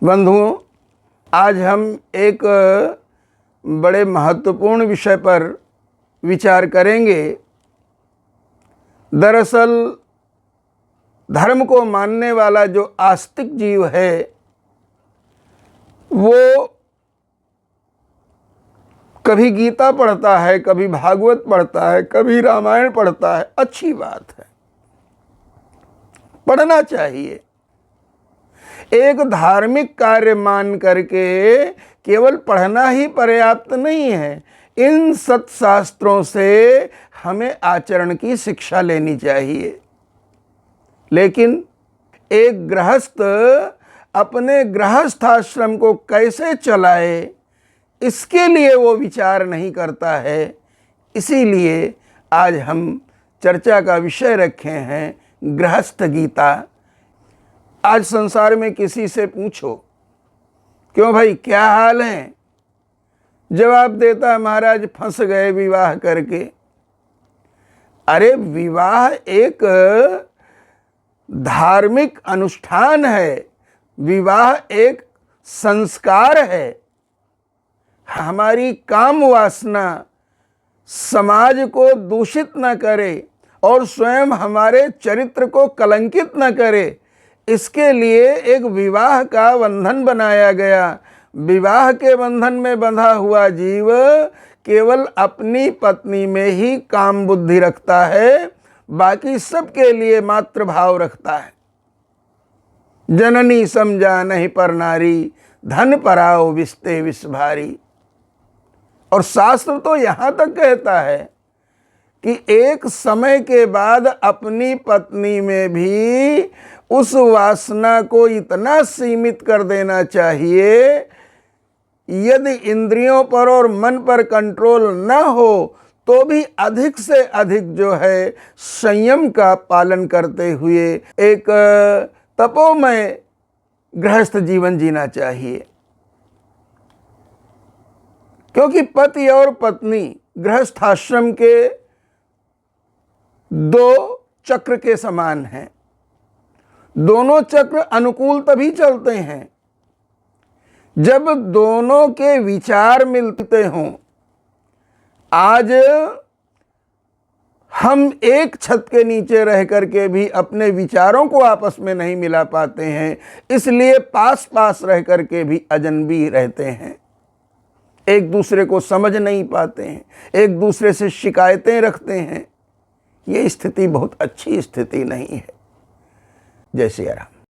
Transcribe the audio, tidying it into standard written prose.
बंधुओं, आज हम एक बड़े महत्वपूर्ण विषय पर विचार करेंगे। दरअसल धर्म को मानने वाला जो आस्तिक जीव है वो कभी गीता पढ़ता है, कभी भागवत पढ़ता है, कभी रामायण पढ़ता है। अच्छी बात है, पढ़ना चाहिए। एक धार्मिक कार्य मान करके केवल पढ़ना ही पर्याप्त नहीं है। इन सत्शास्त्रों से हमें आचरण की शिक्षा लेनी चाहिए। लेकिन एक गृहस्थ अपने गृहस्थ आश्रम को कैसे चलाए, इसके लिए वो विचार नहीं करता है। इसीलिए आज हम चर्चा का विषय रखे हैं गृहस्थ गीता। आज संसार में किसी से पूछो, क्यों भाई क्या हाल है, जवाब देता है महाराज फंस गए विवाह करके। अरे विवाह एक धार्मिक अनुष्ठान है, विवाह एक संस्कार है। हमारी काम वासना समाज को दूषित न करे और स्वयं हमारे चरित्र को कलंकित न करे, इसके लिए एक विवाह का बंधन बनाया गया। विवाह के बंधन में बंधा हुआ जीव केवल अपनी पत्नी में ही काम बुद्धि रखता है, बाकी सबके लिए मात्र भाव रखता है। जननी समझा नहीं पर नारी, धन पराओ विस्ते विष भारी। और शास्त्र तो यहाँ तक कहता है कि एक समय के बाद अपनी पत्नी में भी उस वासना को इतना सीमित कर देना चाहिए, यदि इंद्रियों पर और मन पर कंट्रोल न हो तो भी अधिक से अधिक जो है संयम का पालन करते हुए एक तपोमय गृहस्थ जीवन जीना चाहिए। क्योंकि पति और पत्नी गृहस्थाश्रम के दो चक्र के समान हैं। दोनों चक्र अनुकूल तभी चलते हैं जब दोनों के विचार मिलते हों। आज हम एक छत के नीचे रह करके भी अपने विचारों को आपस में नहीं मिला पाते हैं, इसलिए पास पास रह करके भी अजनबी रहते हैं, एक दूसरे को समझ नहीं पाते हैं, एक दूसरे से शिकायतें रखते हैं। ये स्थिति बहुत अच्छी स्थिति नहीं है। जय सिया राम।